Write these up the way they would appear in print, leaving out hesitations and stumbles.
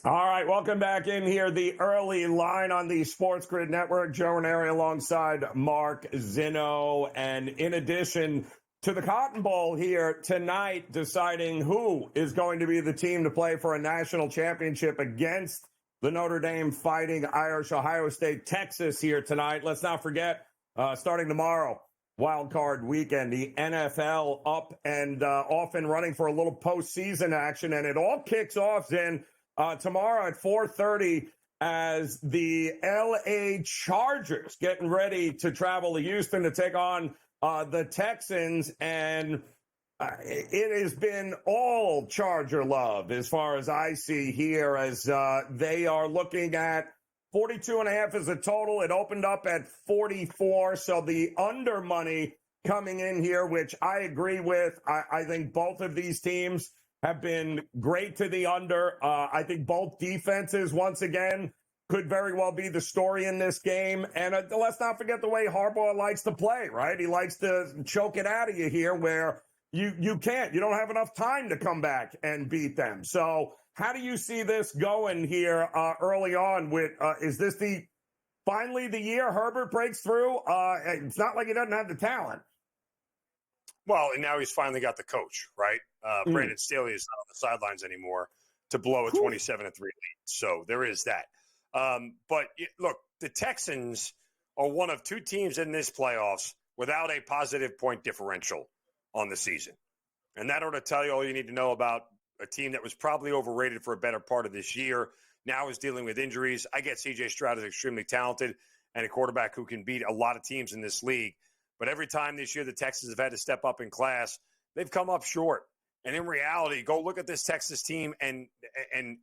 All right, welcome back in here. The early line on the SportsGrid Network. Joe Raineri alongside Mark Zinno. And in addition to the Cotton Bowl here tonight, deciding who is going to be the team to play for a national championship against the Notre Dame Fighting Irish, Ohio State, Texas here tonight. Let's not forget, starting tomorrow, Wildcard weekend, the NFL up and off and running for a little postseason action. And it all kicks off, Zin, tomorrow at 4:30 as the LA Chargers getting ready to travel to Houston to take on the Texans. And it has been all Charger love as far as I see here, as they are looking at 42.5 as a total. It opened up at 44. So the under money coming in here, which I agree with. I think both of these teams have been great to the under. I think both defenses, once again, could very well be the story in this game. And let's not forget the way Harbaugh likes to play, right? He likes to choke it out of you here where you can't. You don't have enough time to come back and beat them. So how do you see this going here early on? With is this finally the year Herbert breaks through? It's not like he doesn't have the talent. Well, and now he's finally got the coach, right? Brandon Staley is not on the sidelines anymore to blow a 27-3 lead. So there is that. But look, the Texans are one of two teams in this playoffs without a positive point differential on the season. And that ought to tell you all you need to know about a team that was probably overrated for a better part of this year, now is dealing with injuries. I get C.J. Stroud is extremely talented and a quarterback who can beat a lot of teams in this league. But every time this year the Texans have had to step up in class, they've come up short. And in reality, go look at this Texas team and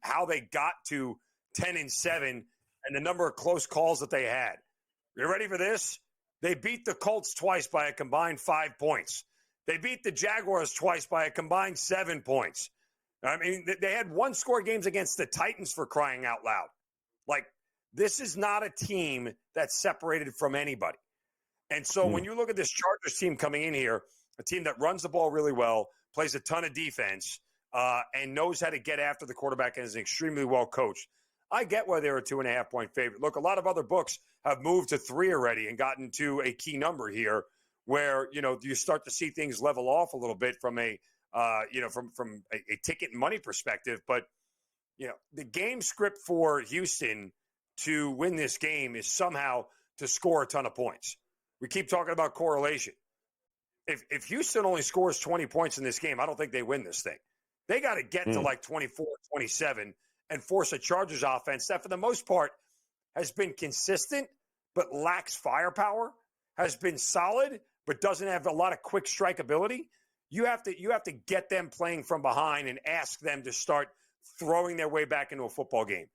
how they got to 10-7 and the number of close calls that they had. You ready for this? They beat the Colts twice by a combined 5 points. They beat the Jaguars twice by a combined 7 points. I mean, they had one-score games against the Titans, for crying out loud. Like, this is not a team that's separated from anybody. And so when you look at this Chargers team coming in here, a team that runs the ball really well, plays a ton of defense, and knows how to get after the quarterback and is extremely well coached, I get why they're a 2.5-point favorite. Look, a lot of other books have moved to 3 already and gotten to a key number here where, you start to see things level off a little bit from a ticket and money perspective. But, the game script for Houston to win this game is somehow to score a ton of points. We keep talking about correlation. If Houston only scores 20 points in this game, I don't think they win this thing. They got to get to like 24, 27 and force a Chargers offense that for the most part has been consistent but lacks firepower, has been solid but doesn't have a lot of quick strike ability. You have to get them playing from behind and ask them to start throwing their way back into a football game.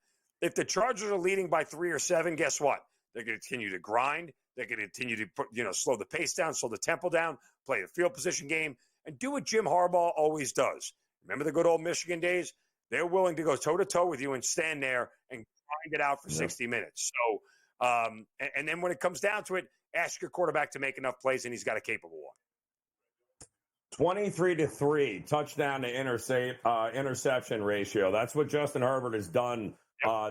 If the Chargers are leading by 3 or 7, guess what? They're going to continue to grind. They're going to continue to slow the pace down, slow the tempo down, play a field position game, and do what Jim Harbaugh always does. Remember the good old Michigan days? They're willing to go toe-to-toe with you and stand there and grind it out for 60 minutes. So, and then when it comes down to it, ask your quarterback to make enough plays, and he's got a capable one. 23-3 touchdown to interception ratio. That's what Justin Herbert has done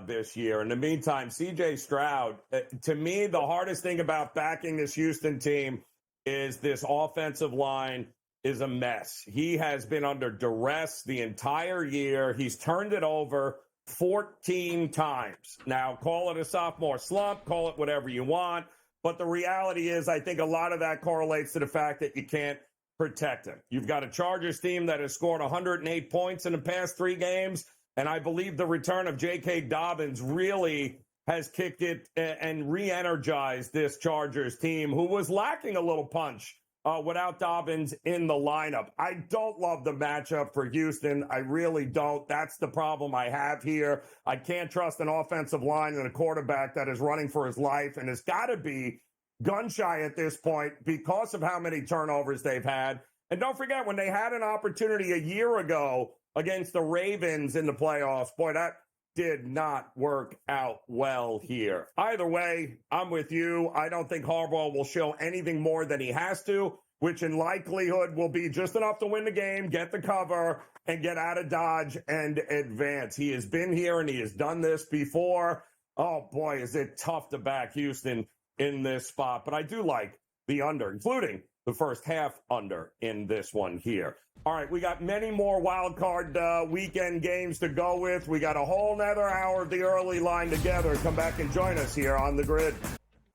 this year. In the meantime, C.J. Stroud, to me, the hardest thing about backing this Houston team is this offensive line is a mess. He has been under duress the entire year. He's turned it over 14 times. Now, call it a sophomore slump, call it whatever you want. But the reality is, I think a lot of that correlates to the fact that you can't protect him. You've got a Chargers team that has scored 108 points in the past 3 games. And I believe the return of J.K. Dobbins really has kicked it and re-energized this Chargers team, who was lacking a little punch without Dobbins in the lineup. I don't love the matchup for Houston. I really don't. That's the problem I have here. I can't trust an offensive line and a quarterback that is running for his life and has got to be gun-shy at this point because of how many turnovers they've had. And don't forget, when they had an opportunity a year ago against the Ravens in the playoffs, boy, that did not work out well here. Either way, I'm with you. I don't think Harbaugh will show anything more than he has to. which in likelihood will be just enough to win the game, get the cover, and get out of Dodge and advance. He has been here and he has done this before. Oh, boy, is it tough to back Houston in this spot. But I do like the under, including the first half under in this one here. All right, we got many more wild card weekend games to go with. We got a whole nother hour of the early line together. Come back and join us here on the grid.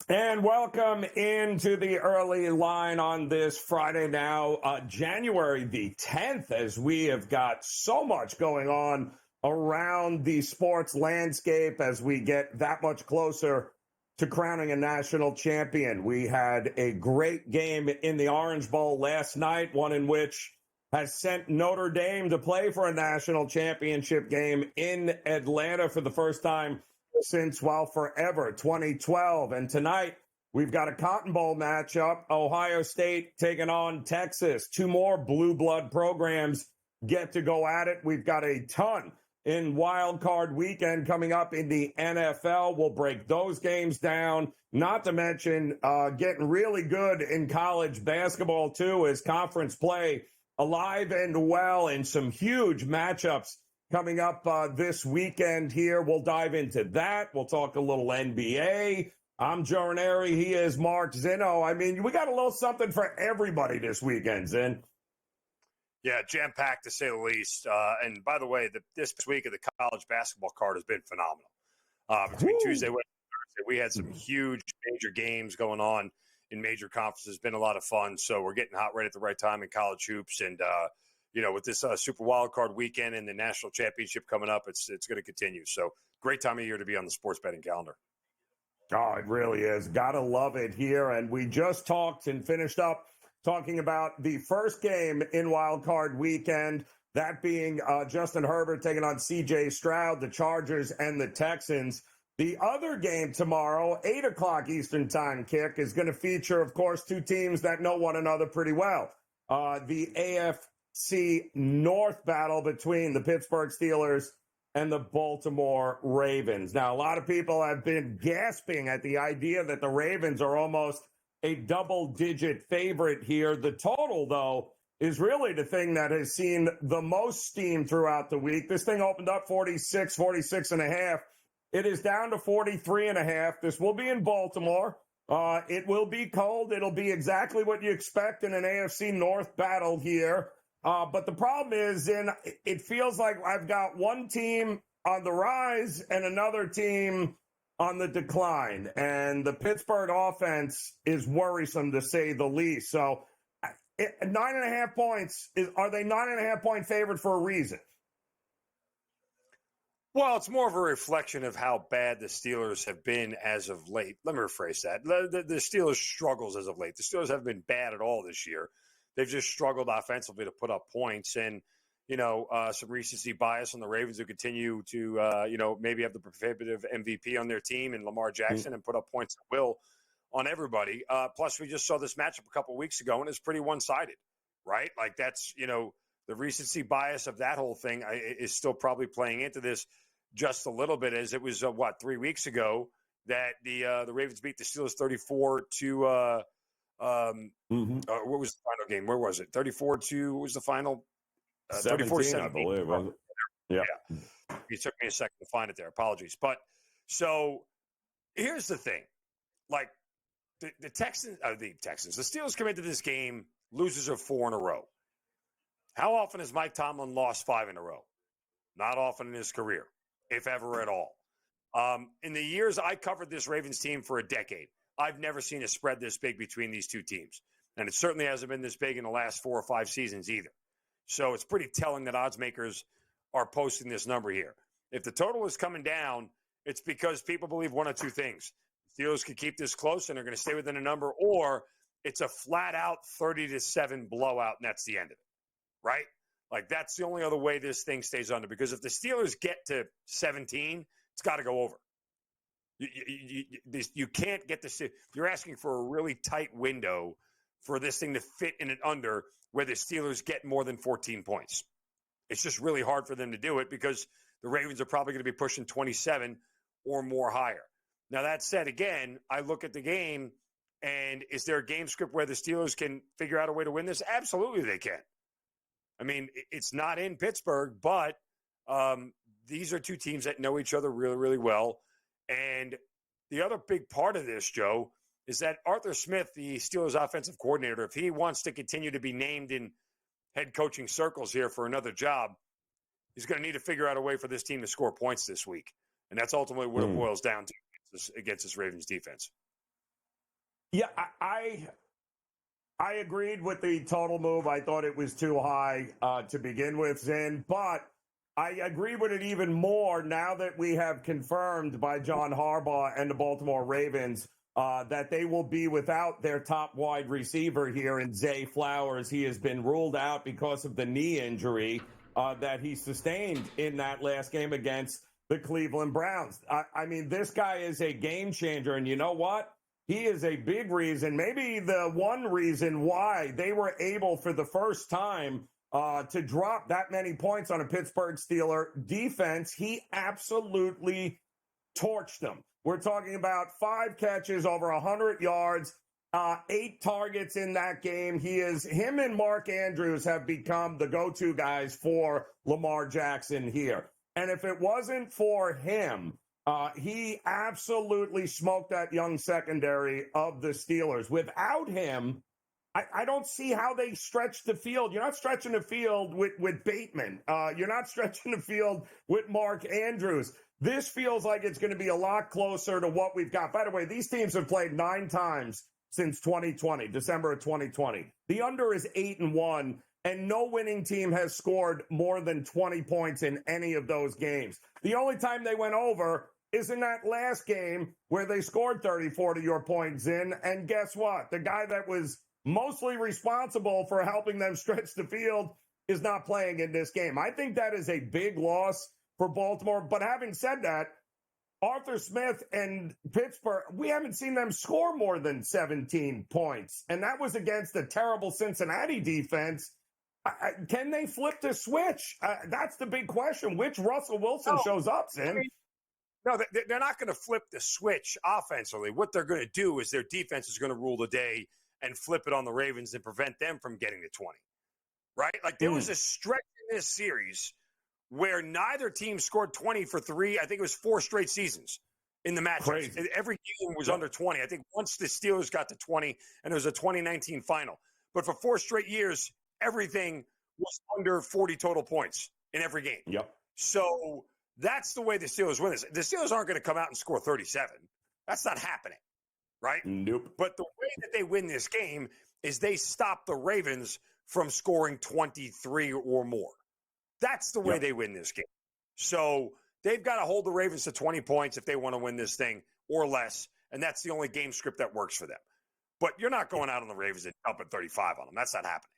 And welcome into the early line on this Friday now, January the 10th, as we have got so much going on around the sports landscape as we get that much closer to crowning a national champion. We had a great game in the Orange Bowl last night, one in which has sent Notre Dame to play for a national championship game in Atlanta for the first time since, well, forever, 2012. And tonight, we've got a Cotton Bowl matchup, Ohio State taking on Texas. Two more blue blood programs get to go at it. We've got a ton in Wildcard weekend coming up in the NFL. We'll break those games down, not to mention getting really good in college basketball, too, as conference play alive and well, and some huge matchups coming up this weekend here. We'll dive into that. We'll talk a little NBA. I'm Joe Raineri. He is Mark Zinno. I mean, we got a little something for everybody this weekend, Zin. Yeah, jam-packed to say the least. And by the way, this week of the college basketball card has been phenomenal. Between Tuesday, Wednesday, Thursday, we had some huge major games going on in major conferences. Been a lot of fun. So we're getting hot right at the right time in college hoops. And, with this Super Wildcard weekend and the national championship coming up, it's going to continue. So great time of year to be on the sports betting calendar. Oh, it really is. Gotta love it here. And we just talked and finished up talking about the first game in Wild Card weekend, that being Justin Herbert taking on C.J. Stroud, the Chargers, and the Texans. The other game tomorrow, 8 o'clock Eastern Time kick, is going to feature, of course, two teams that know one another pretty well. The AFC North battle between the Pittsburgh Steelers and the Baltimore Ravens. Now, a lot of people have been gasping at the idea that the Ravens are almost a double-digit favorite here. The total, though, is really the thing that has seen the most steam throughout the week. This thing opened up 46 and a half. It is down to 43 and a half. This will be in Baltimore. It will be cold. It'll be exactly what you expect in an AFC North battle here. But the problem is, it feels like I've got one team on the rise and another team on the decline. And the Pittsburgh offense is worrisome, to say the least. So 9.5 points, are they 9.5 point favorite for a reason? Well, it's more of a reflection of how bad the Steelers have been as of late. Let me rephrase that. The Steelers' struggles as of late. The Steelers haven't been bad at all this year. They've just struggled offensively to put up points. And, some recency bias on the Ravens who continue to, maybe have the prohibitive MVP on their team and Lamar Jackson and put up points at will on everybody. Plus, we just saw this matchup a couple of weeks ago, and it's pretty one-sided, right? Like, that's, the recency bias of that whole thing is still probably playing into this just a little bit, as it was, 3 weeks ago that the Ravens beat the Steelers 34 to what was the final game? Where was it? 34-2. What was the final? 17, I believe. Wasn't it? Yeah. It took me a second to find it there. Apologies. But so here's the thing. Like, the Texans, the Steelers come into this game losers of 4 in a row. How often has Mike Tomlin lost 5 in a row? Not often in his career, if ever at all. In the years I covered this Ravens team for a decade, I've never seen a spread this big between these two teams. And it certainly hasn't been this big in the last 4 or 5 seasons either. So it's pretty telling that odds makers are posting this number here. If the total is coming down, it's because people believe one of two things. Steelers could keep this close and they're going to stay within a number, or it's a flat-out 30-7 blowout, and that's the end of it, right? Like, that's the only other way this thing stays under, because if the Steelers get to 17, it's got to go over. You can't get this. You're asking for a really tight window for this thing to fit in an under where the Steelers get more than 14 points. It's just really hard for them to do it because the Ravens are probably going to be pushing 27 or more higher. Now, that said, again, I look at the game, And is there a game script where the Steelers can figure out a way to win this? Absolutely, they can. I mean, it's not in Pittsburgh, but these are two teams that know each other really, really well. And the other big part of this, Joe, is that Arthur Smith, the Steelers offensive coordinator, if he wants to continue to be named in head coaching circles here for another job, he's going to need to figure out a way for this team to score points this week. And that's ultimately what it boils down to against this Ravens defense. Yeah, I agreed with the total move. I thought it was too high to begin with, Zin, but I agree with it even more now that we have confirmed by John Harbaugh and the Baltimore Ravens that they will be without their top wide receiver here in Zay Flowers. He has been ruled out because of the knee injury that he sustained in that last game against the Cleveland Browns. I mean, this guy is a game changer, and you know what? He is a big reason, maybe the one reason why they were able for the first time to drop that many points on a Pittsburgh Steeler defense. He absolutely torched them. We're talking about 5 catches, over 100 yards, 8 targets in that game. Him and Mark Andrews have become the go-to guys for Lamar Jackson here. And if it wasn't for him, he absolutely smoked that young secondary of the Steelers. Without him, I don't see how they stretch the field. You're not stretching the field with Bateman. You're not stretching the field with Mark Andrews. This feels like it's going to be a lot closer to what we've got. By the way, these teams have played 9 times since 2020, December of 2020. The under is 8-1, and no winning team has scored more than 20 points in any of those games. The only time they went over is in that last game where they scored 34 to your points in. And guess what? The guy that was mostly responsible for helping them stretch the field is not playing in this game. I think that is a big loss for Baltimore. But having said that, Arthur Smith and Pittsburgh, we haven't seen them score more than 17 points. And that was against the terrible Cincinnati defense. Can they flip the switch? That's the big question. Which Russell Wilson shows up, Sin? No, they're not going to flip the switch offensively. What they're going to do is their defense is going to rule the day and flip it on the Ravens and prevent them from getting to 20, right? Like there was a stretch in this series where neither team scored 20 for 3. I think it was 4 straight seasons in the matchups. Every game was under 20. I think once the Steelers got to 20, and it was a 2019 final. But for 4 straight years, everything was under 40 total points in every game. Yep. So that's the way the Steelers win this. The Steelers aren't going to come out and score 37. That's not happening, right? Nope. But the way that they win this game is they stop the Ravens from scoring 23 or more. That's the way they win this game. So they've got to hold the Ravens to 20 points if they want to win this thing or less, and that's the only game script that works for them. But you're not going out on the Ravens and dumping 35 on them. That's not happening.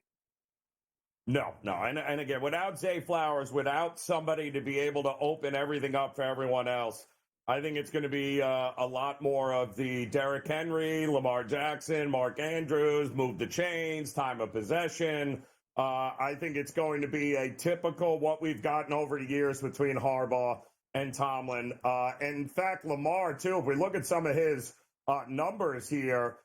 No. And again, without Zay Flowers, without somebody to be able to open everything up for everyone else, I think it's going to be a lot more of the Derrick Henry, Lamar Jackson, Mark Andrews, move the chains, time of possession. I think it's going to be a typical what we've gotten over the years between Harbaugh and Tomlin. And in fact, Lamar, too, if we look at some of his numbers here,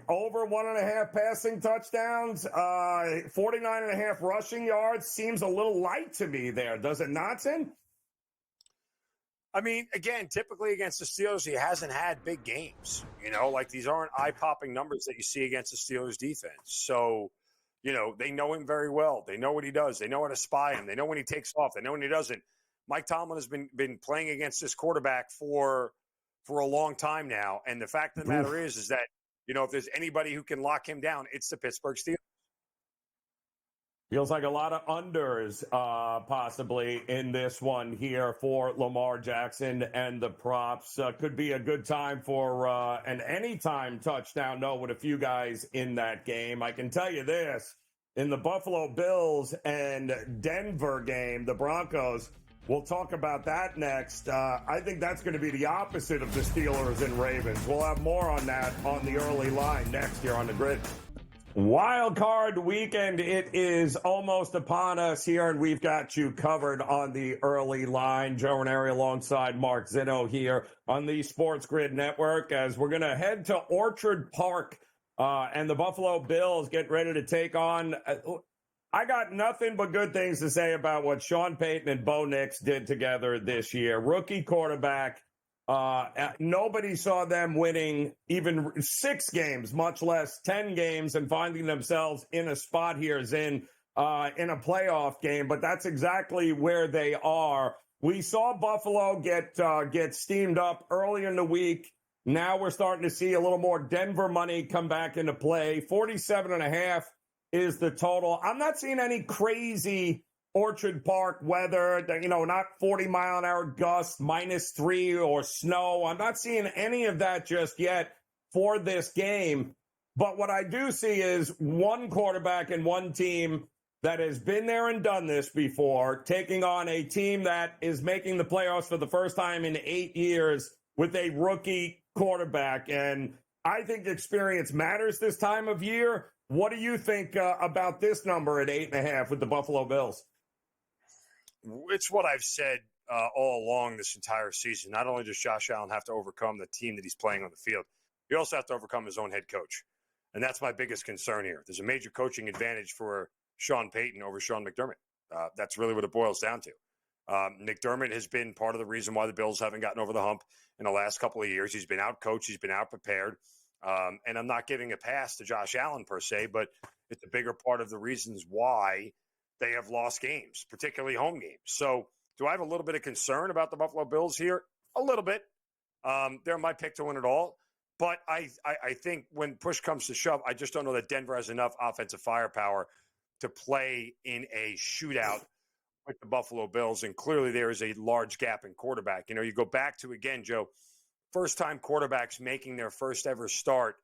over 1.5 passing touchdowns, 49.5 rushing yards seems a little light to me there. Does it not, Sin? I mean, again, typically against the Steelers, he hasn't had big games. You know, like these aren't eye-popping numbers that you see against the Steelers defense. So, you know, they know him very well. They know what he does. They know how to spy him. They know when he takes off. They know when he doesn't. Mike Tomlin has been playing against this quarterback for a long time now. And the fact of the matter is that, you know, if there's anybody who can lock him down, it's the Pittsburgh Steelers. Feels like a lot of unders possibly in this one here for Lamar Jackson and the props. Could be a good time for an anytime touchdown, though, with a few guys in that game. I can tell you this, in the Buffalo Bills and Denver game, the Broncos, we'll talk about that next. I think that's going to be the opposite of the Steelers and Ravens. We'll have more on that on the early line next here on The Grid. Wild card weekend, it is almost upon us here, and we've got you covered on the early line. Joe Raineri alongside Mark Zinno here on the SportsGrid Network as we're going to head to Orchard Park and the Buffalo Bills get ready to take on. I got nothing but good things to say about what Sean Payton and Bo Nix did together this year. Rookie quarterback. Nobody saw them winning even 6 games, much less 10 games, and finding themselves in a spot here as in a playoff game. But that's exactly where they are. We saw Buffalo get steamed up early in the week. Now we're starting to see a little more Denver money come back into play. 47.5 is the total. I'm not seeing any crazy Orchard Park weather, not 40-mile-an-hour gusts, -3 or snow. I'm not seeing any of that just yet for this game. But what I do see is one quarterback and one team that has been there and done this before, taking on a team that is making the playoffs for the first time in 8 years with a rookie quarterback. And I think experience matters this time of year. What do you think about this number at 8.5 with the Buffalo Bills? It's what I've said all along this entire season. Not only does Josh Allen have to overcome the team that he's playing on the field, he also has to overcome his own head coach. And that's my biggest concern here. There's a major coaching advantage for Sean Payton over Sean McDermott. That's really what it boils down to. McDermott has been part of the reason why the Bills haven't gotten over the hump in the last couple of years. He's been out-coached. He's been out-prepared. And I'm not giving a pass to Josh Allen per se, but it's a bigger part of the reasons why they have lost games, particularly home games. So do I have a little bit of concern about the Buffalo Bills here? A little bit. They're my pick to win it all. But I think when push comes to shove, I just don't know that Denver has enough offensive firepower to play in a shootout with the Buffalo Bills. And clearly there is a large gap in quarterback. You go back to, again, Joe, first-time quarterbacks making their first ever start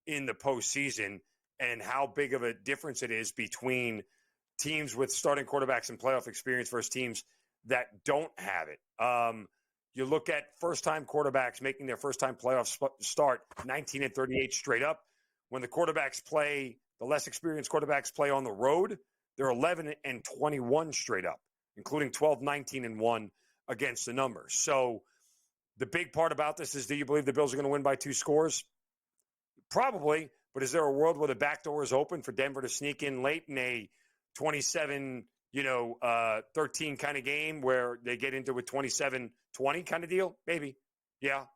in the postseason and how big of a difference it is between teams with starting quarterbacks and playoff experience versus teams that don't have it. You look at first-time quarterbacks making their first-time playoff start, 19-38 straight up. When the less experienced quarterbacks play on the road, they're 11-21 straight up, including 12-19-1 against the numbers. So the big part about this is, do you believe the Bills are going to win by 2 scores? Probably, but is there a world where the back door is open for Denver to sneak in late in a 27, 13 kind of game where they get into a 27-20 kind of deal? Maybe. Yeah,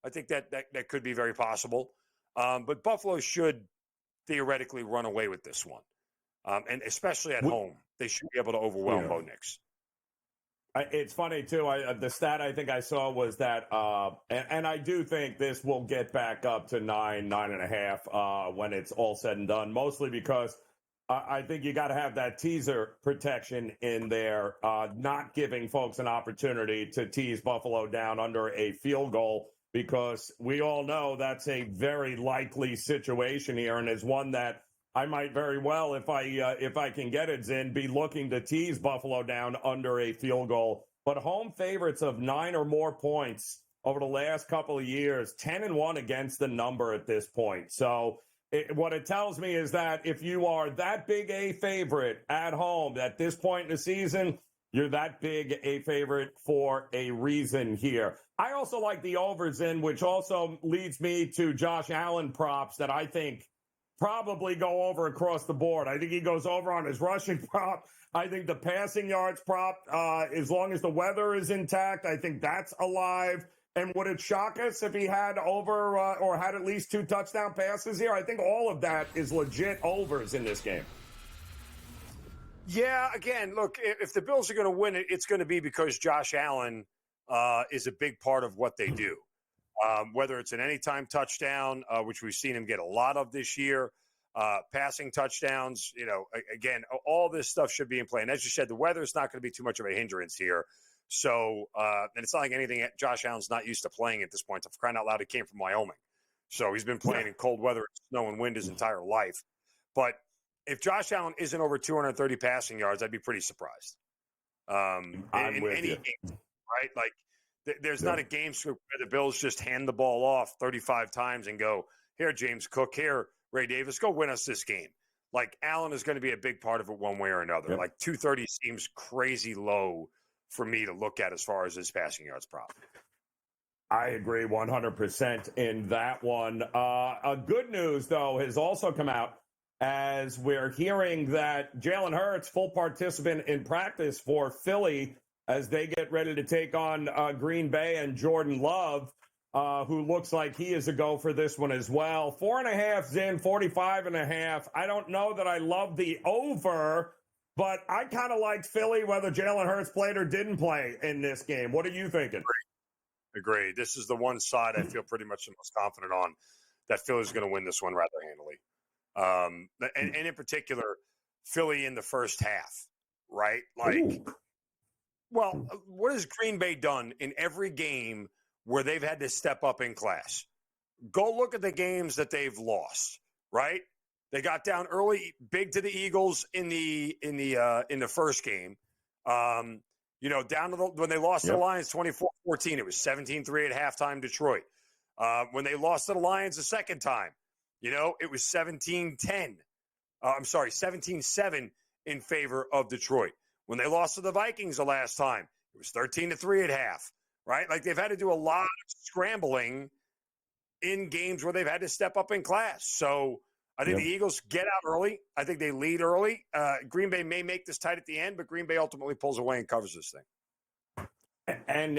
I think that could be very possible. But Buffalo should theoretically run away with this one. And especially at home, they should be able to overwhelm Bo Nix. It's funny, too. The stat I think I saw was that, and I do think this will get back up to 9.5 when it's all said and done, mostly because I think you got to have that teaser protection in there, not giving folks an opportunity to tease Buffalo down under a field goal, because we all know that's a very likely situation here and is one that I might very well, if I can get it, Zin, be looking to tease Buffalo down under a field goal. But home favorites of 9 or more points over the last couple of years, 10-1 against the number at this point. So what it tells me is that if you are that big a favorite at home at this point in the season, you're that big a favorite for a reason here. I also like the overs in, which also leads me to Josh Allen props that I think probably go over across the board. I think he goes over on his rushing prop. I think the passing yards prop, as long as the weather is intact, I think that's alive. And would it shock us if he had over or had at least 2 touchdown passes here? I think all of that is legit overs in this game. Yeah, again, look, if the Bills are going to win it, it's going to be because Josh Allen is a big part of what they do. Whether it's an anytime touchdown, which we've seen him get a lot of this year, passing touchdowns, again, all this stuff should be in play. And as you said, the weather is not going to be too much of a hindrance here. So, and it's not like anything Josh Allen's not used to playing at this point. For crying out loud, he came from Wyoming. So he's been playing in cold weather, snow and wind his entire life. But if Josh Allen isn't over 230 passing yards, I'd be pretty surprised. In any game, right? Like, there's not a game where the Bills just hand the ball off 35 times and go, here, James Cook, here, Ray Davis, go win us this game. like Allen is going to be a big part of it one way or another. Yep. Like 230 seems crazy low for me to look at as far as his passing yards prop. I agree 100% in that one. Good news, though, has also come out as we're hearing that Jalen Hurts, full participant in practice for Philly as they get ready to take on Green Bay, and Jordan Love, who looks like he is a go for this one as well. 4.5 Zin, 45.5. I don't know that I love the over, but I kind of liked Philly whether Jalen Hurts played or didn't play in this game. What are you thinking? Agree. This is the one side I feel pretty much the most confident on, that Philly's going to win this one rather handily. And in particular, Philly in the first half, right? Like, Ooh. Well, what has Green Bay done in every game where they've had to step up in class? Go look at the games that they've lost, right? They got down early, big to the Eagles in the first game. Down to when they lost to the Lions 24-14, it was 17-3 at halftime, Detroit. When they lost to the Lions the second time, it was 17-7 in favor of Detroit. When they lost to the Vikings the last time, it was 13-3 at half, right? Like, they've had to do a lot of scrambling in games where they've had to step up in class. So I think the Eagles get out early. I think they lead early. Green Bay may make this tight at the end, but Green Bay ultimately pulls away and covers this thing. And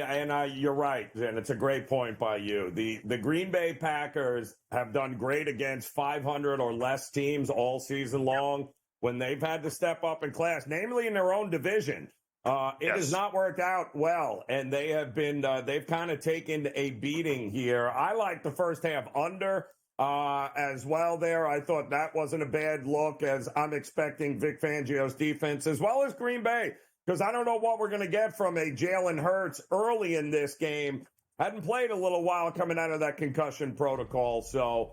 you're right, and it's a great point by you. The Green Bay Packers have done great against 500 or less teams all season long when they've had to step up in class, namely in their own division. It has not worked out well, and they have been they've kind of taken a beating here. I like the first half under as well there. I thought that wasn't a bad look, as I'm expecting Vic Fangio's defense as well as Green Bay, because I don't know what we're going to get from a Jalen Hurts early in this game. Hadn't played a little while coming out of that concussion protocol, so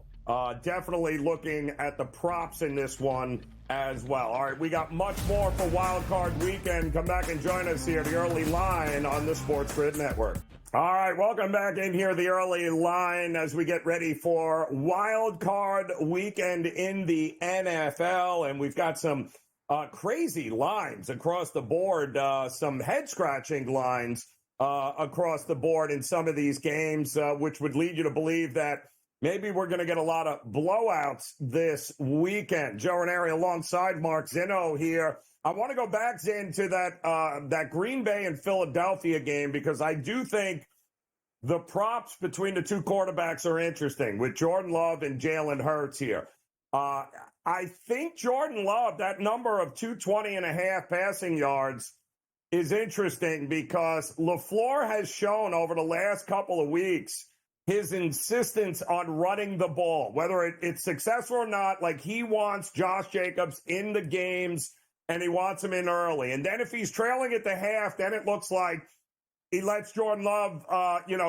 definitely looking at the props in this one as well. All right, we got much more for Wildcard Weekend. Come back and join us here, the early line on the SportsGrid Network. All right, welcome back in here, the early line, as we get ready for Wildcard Weekend in the NFL. And we've got some crazy lines across the board, some head-scratching lines across the board in some of these games, which would lead you to believe that maybe we're going to get a lot of blowouts this weekend. Joe Raineri alongside Mark Zinno here. I want to go back, Zin, to that Green Bay and Philadelphia game, because I do think the props between the two quarterbacks are interesting with Jordan Love and Jalen Hurts here. I think Jordan Love, that number of 220.5 passing yards is interesting because LaFleur has shown over the last couple of weeks his insistence on running the ball, whether it's successful or not. Like, he wants Josh Jacobs in the games, and he wants him in early. And then if he's trailing at the half, then it looks like he lets Jordan Love,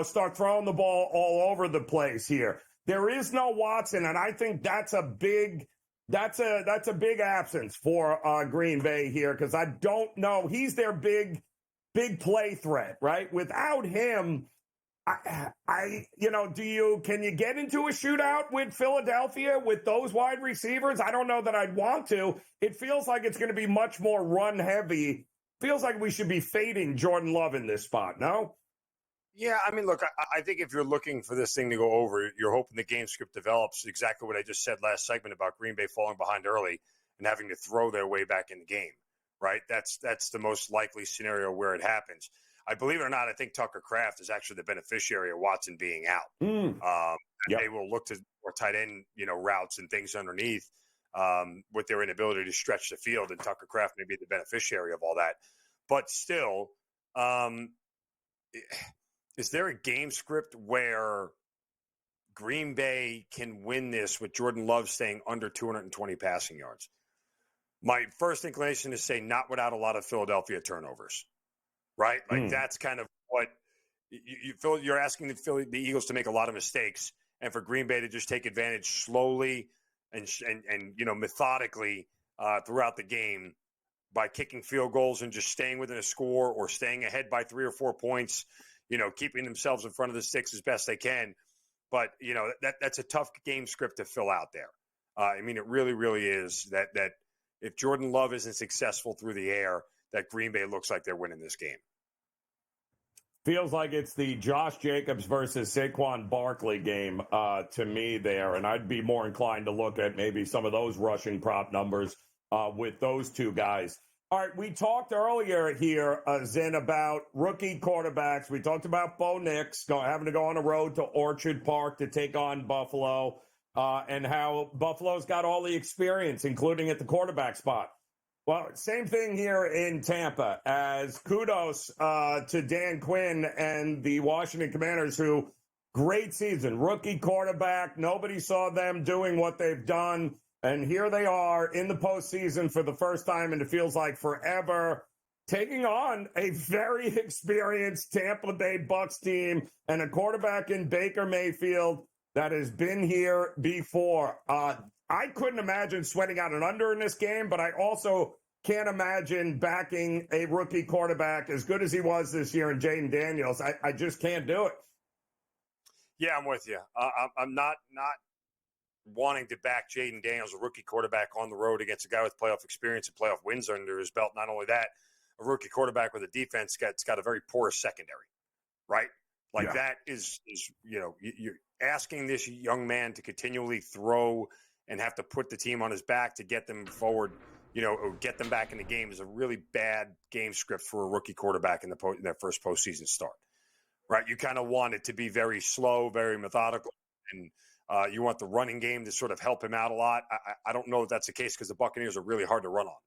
start throwing the ball all over the place here. There is no Watson, and I think that's a big absence for Green Bay here, because I don't know. He's their big play threat, right? Without him, can you get into a shootout with Philadelphia with those wide receivers? I don't know that I'd want to. It feels like it's going to be much more run heavy. Feels like we should be fading Jordan Love in this spot, no? Yeah, I mean, look, I think if you're looking for this thing to go over, you're hoping the game script develops exactly what I just said last segment about Green Bay falling behind early and having to throw their way back in the game, right? That's the most likely scenario where it happens. I believe it or not, I think Tucker Kraft is actually the beneficiary of Watson being out. They will look to more tight end, routes and things underneath with their inability to stretch the field, and Tucker Kraft may be the beneficiary of all that. But still, is there a game script where Green Bay can win this with Jordan Love staying under 220 passing yards? My first inclination is say not without a lot of Philadelphia turnovers. Right? Like, that's kind of what you feel. You're asking the Eagles to make a lot of mistakes, and for Green Bay to just take advantage slowly and methodically throughout the game by kicking field goals and just staying within a score or staying ahead by 3 or 4 points, keeping themselves in front of the sticks as best they can. But, that's a tough game script to fill out there. I mean, it really, really is that if Jordan Love isn't successful through the air, that Green Bay looks like they're winning this game. Feels like it's the Josh Jacobs versus Saquon Barkley game to me there, and I'd be more inclined to look at maybe some of those rushing prop numbers with those two guys. All right, we talked earlier here, Zin, about rookie quarterbacks. We talked about Bo Nix having to go on the road to Orchard Park to take on Buffalo, and how Buffalo's got all the experience, including at the quarterback spot. Well, same thing here in Tampa, as kudos to Dan Quinn and the Washington Commanders, who great season, rookie quarterback. Nobody saw them doing what they've done. And here they are in the postseason for the first time, and it feels like forever, taking on a very experienced Tampa Bay Bucks team and a quarterback in Baker Mayfield that has been here before. I couldn't imagine sweating out an under in this game, but I also can't imagine backing a rookie quarterback as good as he was this year in Jaden Daniels. I just can't do it. Yeah, I'm with you. I'm not wanting to back Jaden Daniels, a rookie quarterback on the road against a guy with playoff experience and playoff wins under his belt. Not only that, a rookie quarterback with a defense that's got a very porous secondary, right? Like that is you're asking this young man to continually throw and have to put the team on his back to get them forward, or get them back in the game is a really bad game script for a rookie quarterback in their first postseason start, right? You kind of want it to be very slow, very methodical, and you want the running game to sort of help him out a lot. I don't know if that's the case because the Buccaneers are really hard to run on.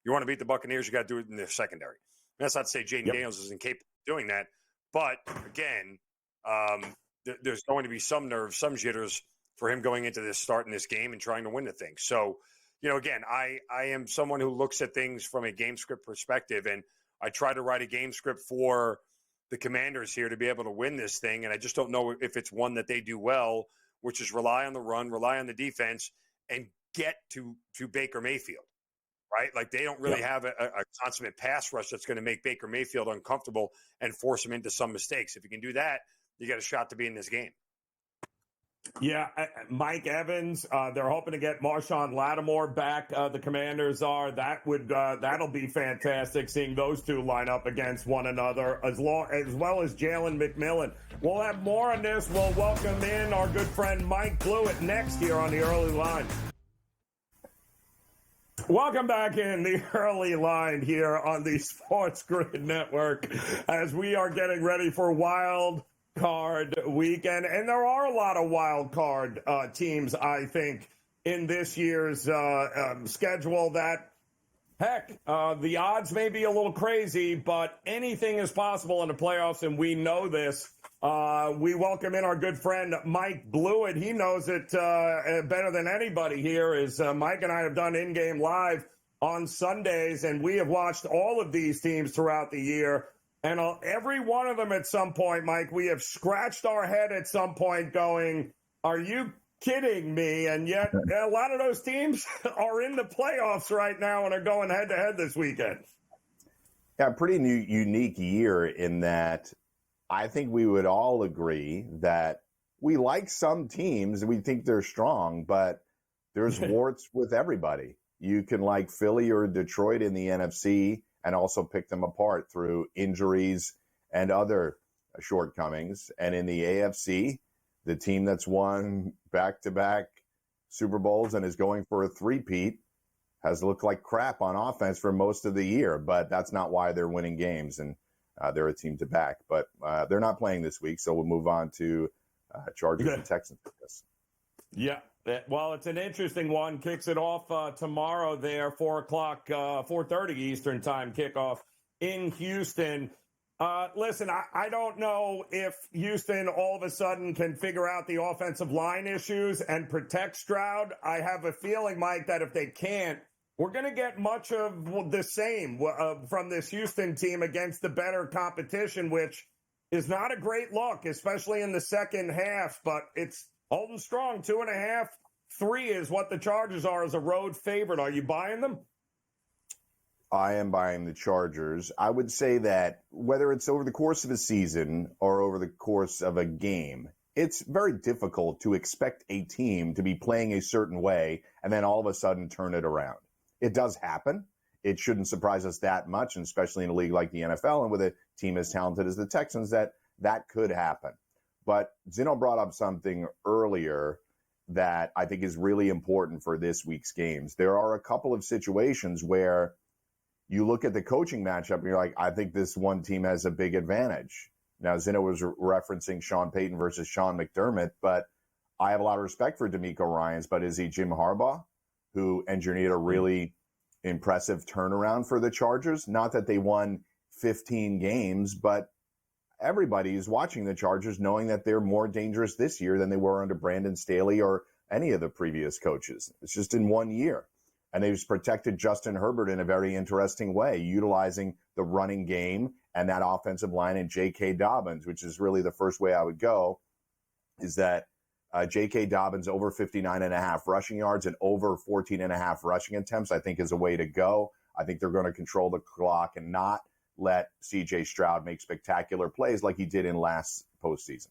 You want to beat the Buccaneers, you got to do it in their secondary. And that's not to say Jaden Daniels is incapable of doing that, but again, there's going to be some nerves, some jitters for him going into this start in this game and trying to win the thing. So, again, I am someone who looks at things from a game script perspective, and I try to write a game script for the Commanders here to be able to win this thing. And I just don't know if it's one that they do well, which is rely on the run, rely on the defense, and get to Baker Mayfield, right? Like they don't really have a consummate pass rush that's going to make Baker Mayfield uncomfortable and force him into some mistakes. If you can do that, you got a shot to be in this game. Yeah, Mike Evans, they're hoping to get Marshawn Lattimore back. The Commanders are. That'll be fantastic, seeing those two line up against one another, as well as Jalen McMillan. We'll have more on this. We'll welcome in our good friend Mike Blewitt next here on the Early Line. Welcome back in the Early Line here on the SportsGrid Network as we are getting ready for Wildcard weekend. And there are a lot of wildcard teams, I think, in this year's schedule that, heck, the odds may be a little crazy, but anything is possible in the playoffs, and we know this. We welcome in our good friend Mike Blewitt. He knows it better than anybody here, as Mike and I have done in-game live on Sundays, and we have watched all of these teams throughout the year. And every one of them at some point, Mike, we have scratched our head at some point going, are you kidding me? And yet a lot of those teams are in the playoffs right now and are going head-to-head this weekend. Yeah, pretty unique year in that I think we would all agree that we like some teams. We think they're strong, but there's warts with everybody. You can like Philly or Detroit in the NFC and also pick them apart through injuries and other shortcomings. And in the AFC, the team that's won back-to-back Super Bowls and is going for a three-peat has looked like crap on offense for most of the year, but that's not why they're winning games, and they're a team to back. But they're not playing this week, so we'll move on to Chargers and Texans. Yeah. Well, it's an interesting one. Kicks it off tomorrow there, 4:30 Eastern time kickoff in Houston. Listen, I don't know if Houston all of a sudden can figure out the offensive line issues and protect Stroud. I have a feeling, Mike, that if they can't, we're going to get much of the same from this Houston team against the better competition, which is not a great look, especially in the second half, but it's holding strong. 2.5, 3 is what the Chargers are as a road favorite. Are you buying them? I am buying the Chargers. I would say that whether it's over the course of a season or over the course of a game, it's very difficult to expect a team to be playing a certain way and then all of a sudden turn it around. It does happen. It shouldn't surprise us that much, and especially in a league like the NFL and with a team as talented as the Texans, that could happen. But Zinno brought up something earlier that I think is really important for this week's games. There are a couple of situations where you look at the coaching matchup and you're like, I think this one team has a big advantage. Now, Zinno was referencing Sean Payton versus Sean McDermott, but I have a lot of respect for DeMeco Ryans, but is he Jim Harbaugh, who engineered a really impressive turnaround for the Chargers? Not that they won 15 games, but everybody is watching the Chargers knowing that they're more dangerous this year than they were under Brandon Staley or any of the previous coaches. It's just in 1 year. And they've protected Justin Herbert in a very interesting way, utilizing the running game and that offensive line and J.K. Dobbins, which is really the first way I would go, is that J.K. Dobbins over 59.5 rushing yards and over 14.5 rushing attempts, I think is a way to go. I think they're going to control the clock and not let C.J. Stroud make spectacular plays like he did in last postseason.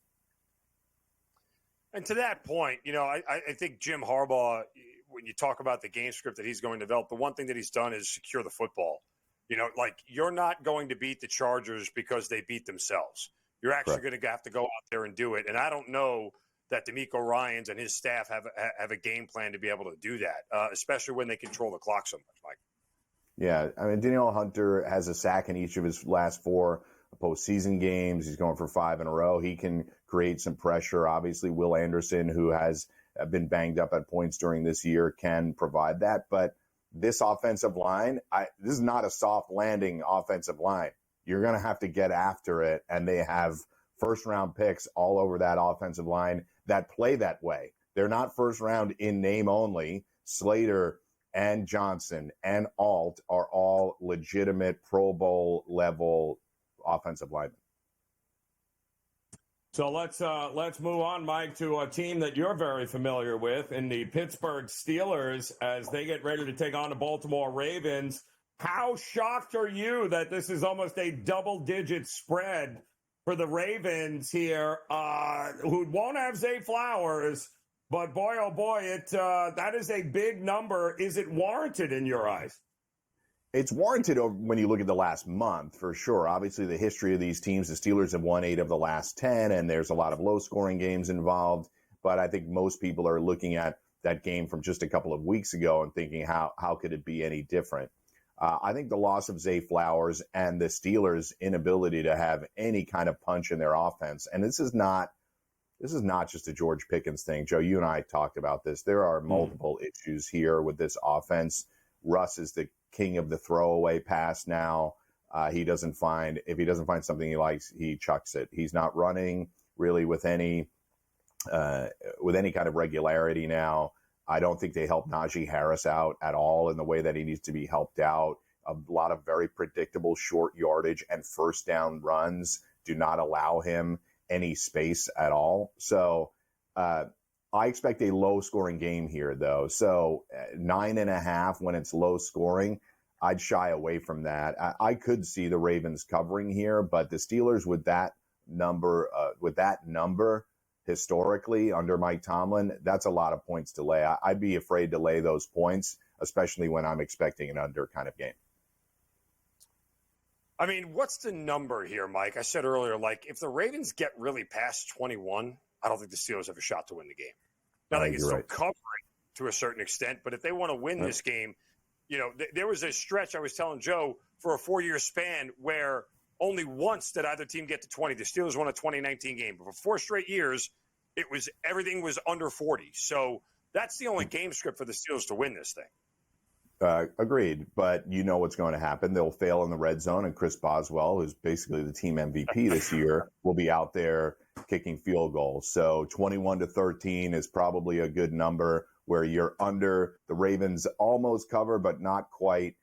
And to that point, I think Jim Harbaugh, when you talk about the game script that he's going to develop, the one thing that he's done is secure the football. You're not going to beat the Chargers because they beat themselves. You're actually going to have to go out there and do it. And I don't know that DeMeco Ryans and his staff have a game plan to be able to do that, especially when they control the clock so much, Mike. Yeah, I mean, Danielle Hunter has a sack in each of his last 4 postseason games. He's going for 5 in a row. He can create some pressure. Obviously, Will Anderson, who has been banged up at points during this year, can provide that. But this offensive line, this is not a soft landing offensive line. You're going to have to get after it, and they have first-round picks all over that offensive line that play that way. They're not first-round in name only. Slater and Johnson and Alt are all legitimate Pro Bowl level offensive linemen. So let's move on, Mike, to a team that you're very familiar with in the Pittsburgh Steelers as they get ready to take on the Baltimore Ravens. How shocked are you that this is almost a double-digit spread for the Ravens here, who won't have Zay Flowers? But boy, oh boy, that is a big number. Is it warranted in your eyes? It's warranted when you look at the last month, for sure. Obviously, the history of these teams, the Steelers have won 8 of the last 10, and there's a lot of low-scoring games involved. But I think most people are looking at that game from just a couple of weeks ago and thinking, how could it be any different? I think the loss of Zay Flowers and the Steelers' inability to have any kind of punch in their offense, and this is not just a George Pickens thing. Joe, you and I talked about this. There are multiple issues here with this offense. Russ is the king of the throwaway pass now. If he doesn't find something he likes, he chucks it. He's not running really with any kind of regularity now. I don't think they help Najee Harris out at all in the way that he needs to be helped out. A lot of very predictable short yardage and first down runs do not allow him any space at all. So I expect a low-scoring game here, though. So 9.5 when it's low-scoring, I'd shy away from that. I could see the Ravens covering here, but the Steelers with that number historically under Mike Tomlin, that's a lot of points to lay. I'd be afraid to lay those points, especially when I'm expecting an under kind of game. I mean, what's the number here, Mike? I said earlier, if the Ravens get really past 21, I don't think the Steelers have a shot to win the game. Now, they can still cover it to a certain extent, but if they want to win this game, there was a stretch, I was telling Joe, for a 4-year span where only once did either team get to 20. The Steelers won a 2019 game, but for 4 straight years, everything was under 40. So that's the only game script for the Steelers to win this thing. Agreed, but you know what's going to happen. They'll fail in the red zone, and Chris Boswell, who's basically the team MVP this year, will be out there kicking field goals. So 21-13 is probably a good number where you're under. The Ravens almost cover, but not quite.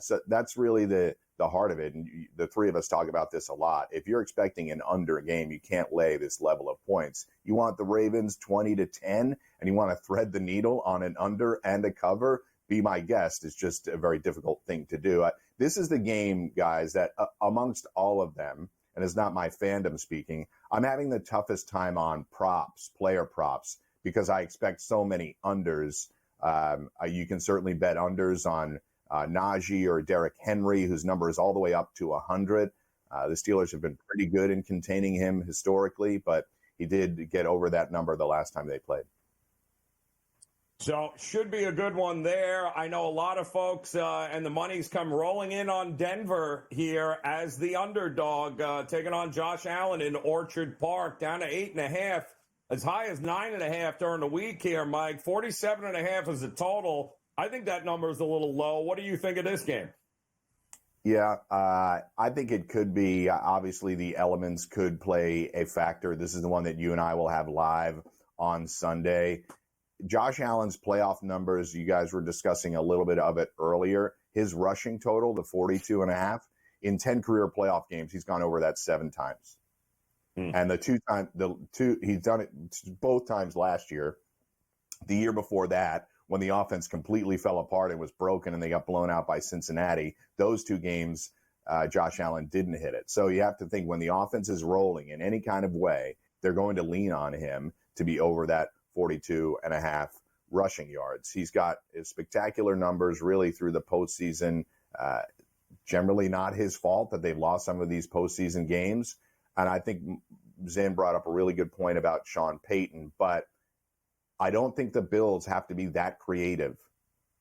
So that's really the heart of it. And the three of us talk about this a lot. If you're expecting an under game, you can't lay this level of points. You want the Ravens 20-10, and you want to thread the needle on an under and a cover. Be my guest. It's just a very difficult thing to do. This is the game, guys, that amongst all of them, and it's not my fandom speaking, I'm having the toughest time on props, player props, because I expect so many unders. You can certainly bet unders on Najee or Derrick Henry, whose number is all the way up to 100. The Steelers have been pretty good in containing him historically, but he did get over that number the last time they played. So should be a good one there. I know a lot of folks, and the money's come rolling in on Denver here as the underdog, taking on Josh Allen in Orchard Park, down to 8.5, as high as 9.5 during the week here, Mike. 47.5 is the total. I think that number is a little low. What do you think of this game? Yeah, I think it could be. Obviously, the elements could play a factor. This is the one that you and I will have live on Sunday. Josh Allen's playoff numbers, you guys were discussing a little bit of it earlier. His rushing total, the 42.5, in 10 career playoff games, he's gone over that 7 times. And he's done it both times last year. The year before that, when the offense completely fell apart and was broken and they got blown out by Cincinnati, those 2 games, Josh Allen didn't hit it. So you have to think when the offense is rolling in any kind of way, they're going to lean on him to be over that 42.5 rushing yards. He's got spectacular numbers really through the postseason. Generally not his fault that they've lost some of these postseason games. And I think Zin brought up a really good point about Sean Payton, but I don't think the Bills have to be that creative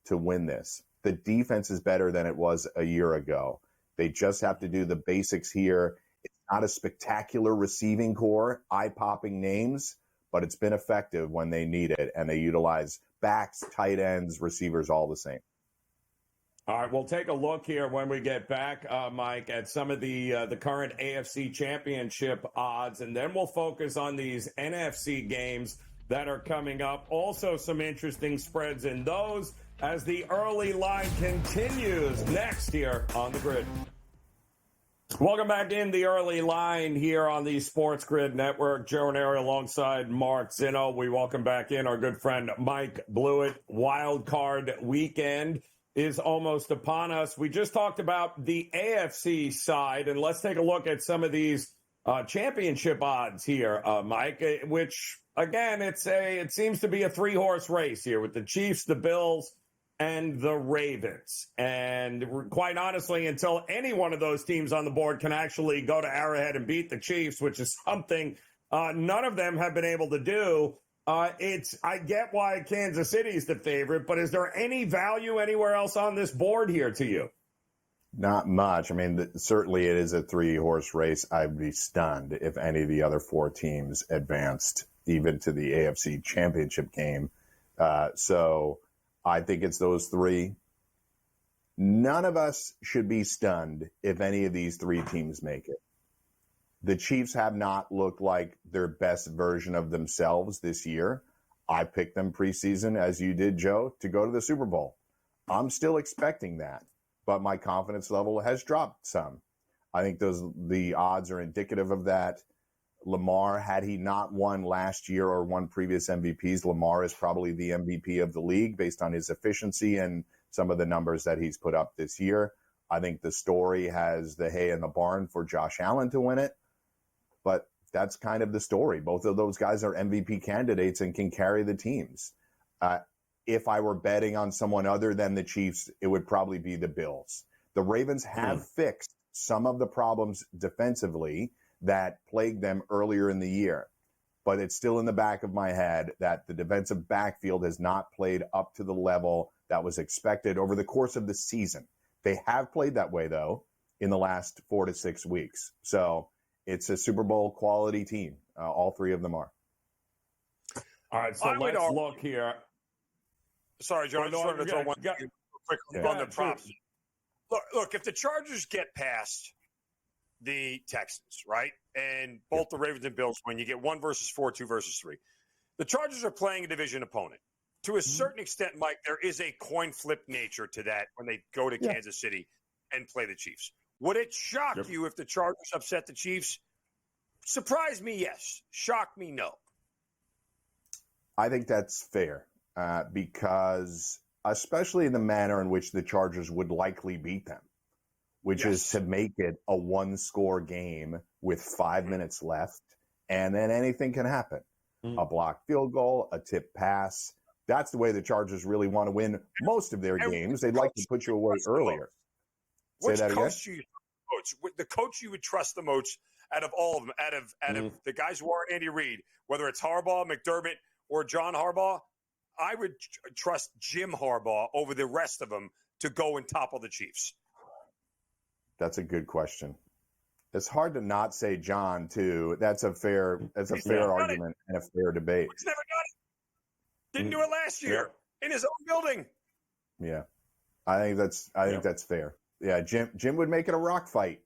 to win this. The defense is better than it was a year ago. They just have to do the basics here. It's not a spectacular receiving core, eye-popping names, but it's been effective when they need it, and they utilize backs, tight ends, receivers, all the same. All right, we'll take a look here when we get back, Mike, at some of the current AFC Championship odds, and then we'll focus on these NFC games that are coming up. Also, some interesting spreads in those as the early line continues next here on the Grid. Welcome back in the early line here on the SportsGrid Network. Joe Raineri alongside Mark Zinno. We welcome back in our good friend Mike Blewitt. Wildcard weekend is almost upon us. We just talked about the AFC side, and let's take a look at some of these championship odds here, Mike, which, again, it seems to be a 3-horse race here with the Chiefs, the Bills, and the Ravens. And quite honestly, until any one of those teams on the board can actually go to Arrowhead and beat the Chiefs, which is something none of them have been able to do, I get why Kansas City is the favorite, but is there any value anywhere else on this board here to you? Not much. I mean, certainly it is a 3-horse race. I'd be stunned if any of the other 4 teams advanced even to the AFC Championship game. So I think it's those 3. None of us should be stunned if any of these 3 teams make it. The Chiefs have not looked like their best version of themselves this year. I picked them preseason, as you did, Joe, to go to the Super Bowl. I'm still expecting that, but my confidence level has dropped some. I think the odds are indicative of that. Lamar, had he not won last year or won previous MVPs, Lamar is probably the MVP of the league based on his efficiency and some of the numbers that he's put up this year. I think the story has the hay in the barn for Josh Allen to win it, but that's kind of the story. Both of those guys are MVP candidates and can carry the teams. If I were betting on someone other than the Chiefs, it would probably be the Bills. The Ravens have fixed some of the problems defensively that plagued them earlier in the year. But it's still in the back of my head that the defensive backfield has not played up to the level that was expected over the course of the season. They have played that way, though, in the last 4 to 6 weeks. So it's a Super Bowl quality team. All 3 of them are. All right, so let's look here. Sorry, Joe. I just wanted to throw one quick on the props. Look, if the Chargers get past the Texans, right, and both the Ravens and Bills win, you get 1 versus 4, 2 versus 3. The Chargers are playing a division opponent. To a certain extent, Mike, there is a coin flip nature to that when they go to Kansas City and play the Chiefs. Would it shock you if the Chargers upset the Chiefs? Surprise me, yes. Shock me, no. I think that's fair because especially in the manner in which the Chargers would likely beat them, which is to make it a 1-score game with 5 minutes left, and then anything can happen. A blocked field goal, a tip pass. That's the way the Chargers really want to win most of their games. They'd like to put you away earlier. Which coach do you coach? The coach you would trust the most out of all of them, out of the guys who aren't Andy Reid, whether it's Harbaugh, McDermott, or John Harbaugh, I would trust Jim Harbaugh over the rest of them to go and topple the Chiefs. That's a good question. It's hard to not say John too. That's a fair argument and a fair debate. He's never done it. Didn't do it last year in his own building. Yeah, I think that's fair. Yeah, Jim would make it a rock fight.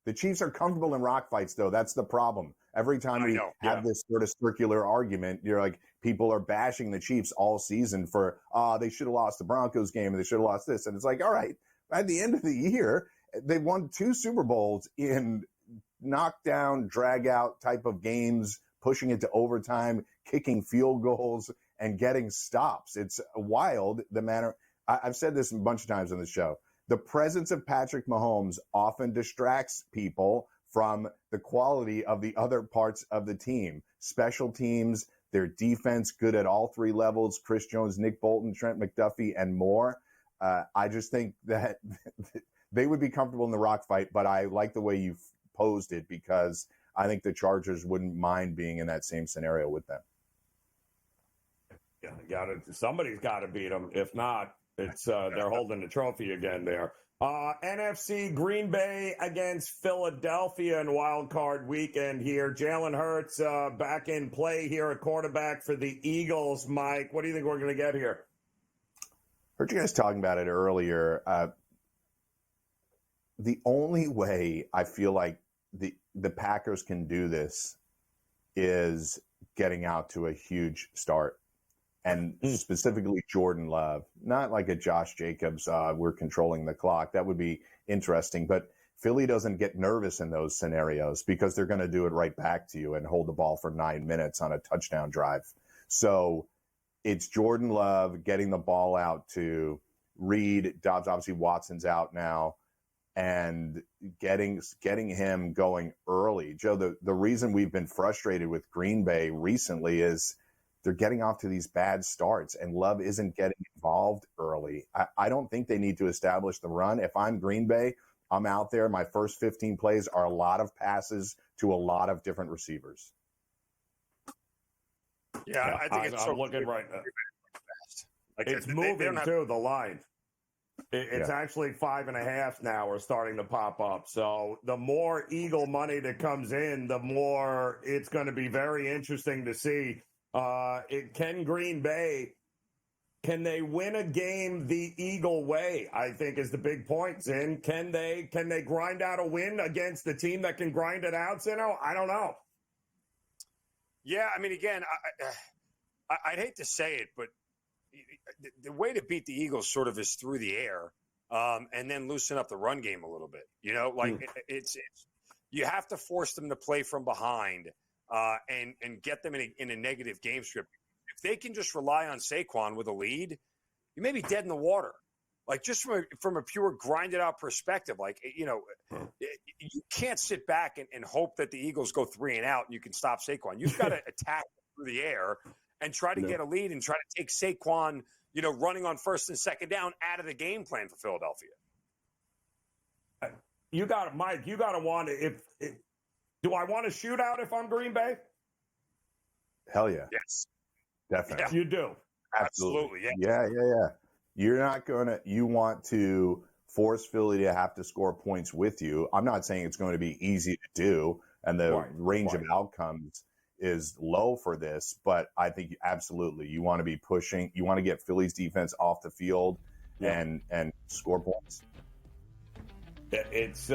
The Chiefs are comfortable in rock fights, though. That's the problem. Every time we have this sort of circular argument, you're like, people are bashing the Chiefs all season for, they should have lost the Broncos game and they should have lost this. And it's like, all right, at the end of the year, they won 2 Super Bowls in knockdown, drag out type of games, pushing it to overtime, kicking field goals, and getting stops. It's wild, the manner. I've said this a bunch of times on the show. The presence of Patrick Mahomes often distracts people from the quality of the other parts of the team. Special teams, their defense, good at all 3 levels, Chris Jones, Nick Bolton, Trent McDuffie, and more. I just think that they would be comfortable in the rock fight, but I like the way you posed it because I think the Chargers wouldn't mind being in that same scenario with them. Yeah, somebody's got to beat them. If not, it's they're holding the trophy again there. NFC, Green Bay against Philadelphia in Wildcard weekend here. Jalen Hurts back in play here at quarterback for the Eagles. Mike, what do you think we're going to get here? Heard you guys talking about it earlier. The only way I feel like the Packers can do this is getting out to a huge start. And specifically Jordan Love, not like a Josh Jacobs, we're controlling the clock. That would be interesting. But Philly doesn't get nervous in those scenarios because they're going to do it right back to you and hold the ball for 9 minutes on a touchdown drive. So it's Jordan Love getting the ball out to Reed. Dobbs, obviously Watson's out now, and getting him going early. Joe, the reason we've been frustrated with Green Bay recently is they're getting off to these bad starts, and Love isn't getting involved early. I don't think they need to establish the run. If I'm Green Bay, I'm out there. My first 15 plays are a lot of passes to a lot of different receivers. Yeah, I think I'm looking right now. It's moving too, the line. It's actually 5.5 now. We're starting to pop up. So the more Eagle money that comes in, the more it's going to be very interesting to see. Can Green Bay, can they win a game the Eagle way? I think is the big point, Zin. Can they grind out a win against the team that can grind it out, Zinno? I don't know. Yeah, I mean, again, I'd hate to say it, but the way to beat the Eagles sort of is through the air, and then loosen up the run game a little bit. You know, like it's you have to force them to play from behind. And get them in a negative game script. If they can just rely on Saquon with a lead, you may be dead in the water. Like just from a pure grinded out perspective, like, you know, you can't sit back and hope that the Eagles go 3 and out and you can stop Saquon. You've got to attack through the air and try to get a lead and try to take Saquon, you know, running on 1st and 2nd down out of the game plan for Philadelphia. You got it, Mike. You got to want it. Do I want a shootout if I'm Green Bay? Hell yeah. Yes. Definitely. Yeah. You do. Absolutely. Yeah. You're not you want to force Philly to have to score points with you. I'm not saying it's going to be easy to do, and the range of outcomes is low for this, but I think absolutely you want to be pushing. You want to get Philly's defense off the field and score points. It's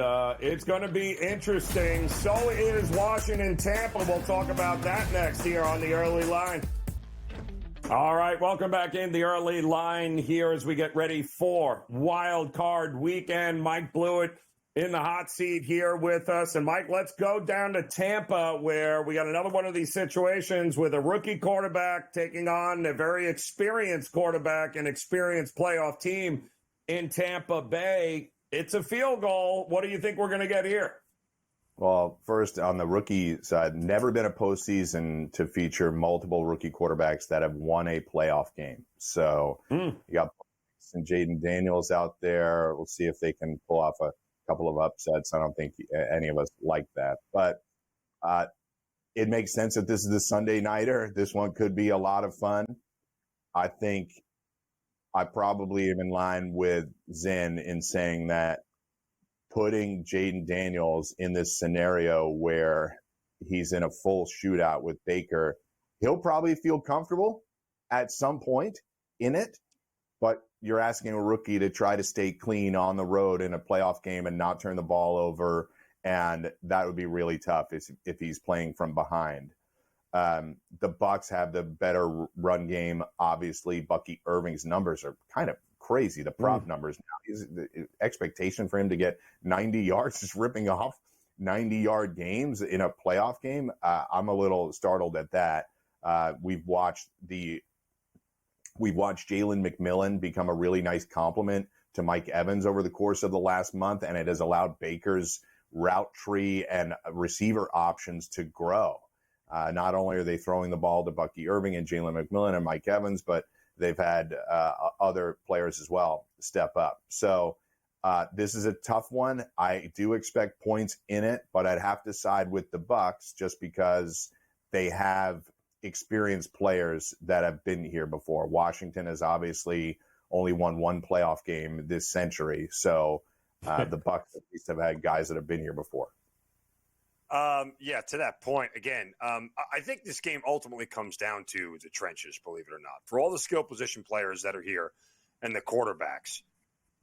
going to be interesting. So is Washington, Tampa. We'll talk about that next here on the early line. All right, welcome back in the early line here as we get ready for Wild Card Weekend. Mike Blewitt in the hot seat here with us. And Mike, let's go down to Tampa where we got another one of these situations with a rookie quarterback taking on a very experienced quarterback and experienced playoff team in Tampa Bay. It's a field goal. What do you think we're going to get here? Well, first on the rookie side, never been a postseason to feature multiple rookie quarterbacks that have won a playoff game. So you got and Jaden Daniels out there. We'll see if they can pull off a couple of upsets. I don't think any of us like that, but it makes sense that this is a Sunday nighter. This one could be a lot of fun. I think I probably am in line with Zen in saying that putting Jaden Daniels in this scenario where he's in a full shootout with Baker, he'll probably feel comfortable at some point in it, but you're asking a rookie to try to stay clean on the road in a playoff game and not turn the ball over, and that would be really tough if he's playing from behind. The Bucs have the better run game. Obviously, Bucky Irving's numbers are kind of crazy. The prop numbers now. The expectation for him to get 90 yards, just ripping off 90-yard games in a playoff game. I'm a little startled at that. We've watched Jalen McMillan become a really nice compliment to Mike Evans over the course of the last month, and it has allowed Baker's route tree and receiver options to grow. Not only are they throwing the ball to Bucky Irving and Jalen McMillan and Mike Evans, but they've had other players as well step up. So this is a tough one. I do expect points in it, but I'd have to side with the Bucs just because they have experienced players that have been here before. Washington has obviously only won one playoff game this century. So the Bucs at least have had guys that have been here before. To that point, again, I think this game ultimately comes down to the trenches, believe it or not. For all the skill position players that are here and the quarterbacks,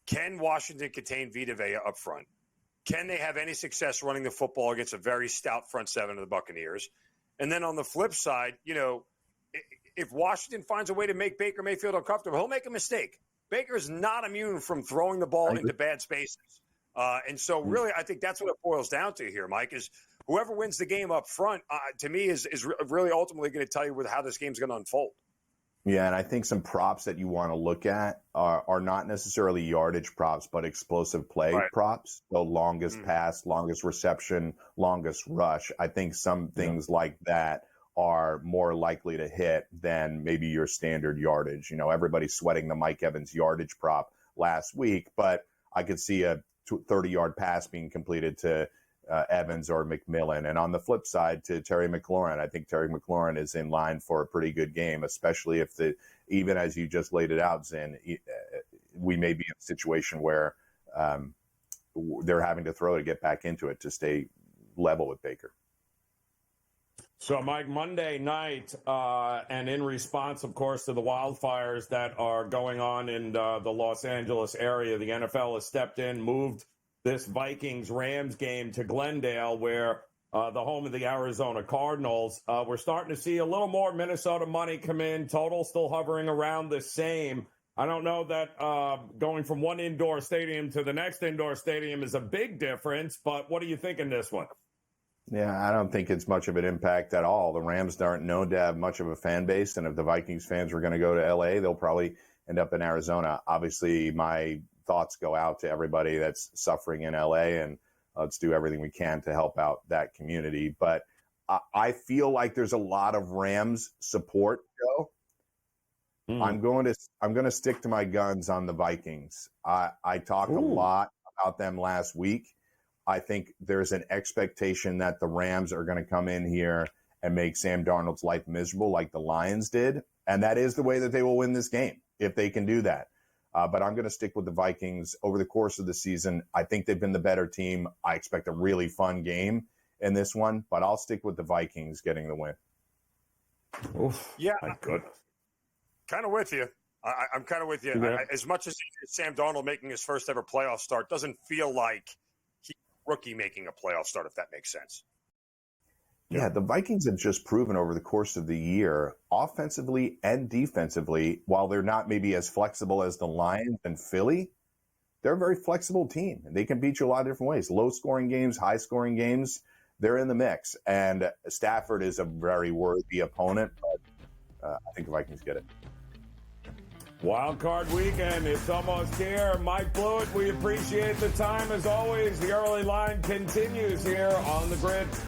can Washington contain Vita Vea up front? Can they have any success running the football against a very stout front seven of the Buccaneers? And then on the flip side, if Washington finds a way to make Baker Mayfield uncomfortable, he'll make a mistake. Baker is not immune from throwing the ball into bad spaces. And so really, I think that's what it boils down to here, Mike, is whoever wins the game up front, to me, is really ultimately going to tell you how this game's going to unfold. Yeah, and I think some props that you want to look at are not necessarily yardage props, but explosive play props. So longest pass, longest reception, longest rush. I think some things like that are more likely to hit than maybe your standard yardage. Everybody's sweating the Mike Evans yardage prop last week, but I could see a 30-yard pass being completed to Evans or McMillan. And on the flip side, to Terry McLaurin, I think Terry McLaurin is in line for a pretty good game, especially if even as you just laid it out, Zin, we may be in a situation where they're having to throw to get back into it to stay level with Baker. So, Mike, Monday night, and in response, of course, to the wildfires that are going on in the Los Angeles area, the NFL has stepped in, moved this Vikings-Rams game to Glendale, where the home of the Arizona Cardinals. We're starting to see a little more Minnesota money come in, total still hovering around the same. I don't know that going from one indoor stadium to the next indoor stadium is a big difference, but what do you think in this one? Yeah, I don't think it's much of an impact at all. The Rams aren't known to have much of a fan base, and if the Vikings fans were going to go to L.A., they'll probably end up in Arizona. Obviously, my thoughts go out to everybody that's suffering in L.A., and let's do everything we can to help out that community. But I feel like there's a lot of Rams support, Joe. I'm going to stick to my guns on the Vikings. I talked a lot about them last week. I think there's an expectation that the Rams are going to come in here and make Sam Darnold's life miserable like the Lions did. And that is the way that they will win this game, if they can do that. But I'm going to stick with the Vikings over the course of the season. I think they've been the better team. I expect a really fun game in this one, but I'll stick with the Vikings getting the win. Oof, yeah, my goodness. Kind of with you. I'm kind of with you. Yeah. As much as Sam Darnold making his first ever playoff start doesn't feel like rookie making a playoff start, if that makes sense. Yeah, the Vikings have just proven over the course of the year, offensively and defensively, while they're not maybe as flexible as the Lions and Philly, they're a very flexible team. They can beat you a lot of different ways. Low-scoring games, high-scoring games, they're in the mix. And Stafford is a very worthy opponent, but I think the Vikings get it. Wild card weekend, it's almost here. Mike Blewitt, we appreciate the time as always. The early line continues here on the grid.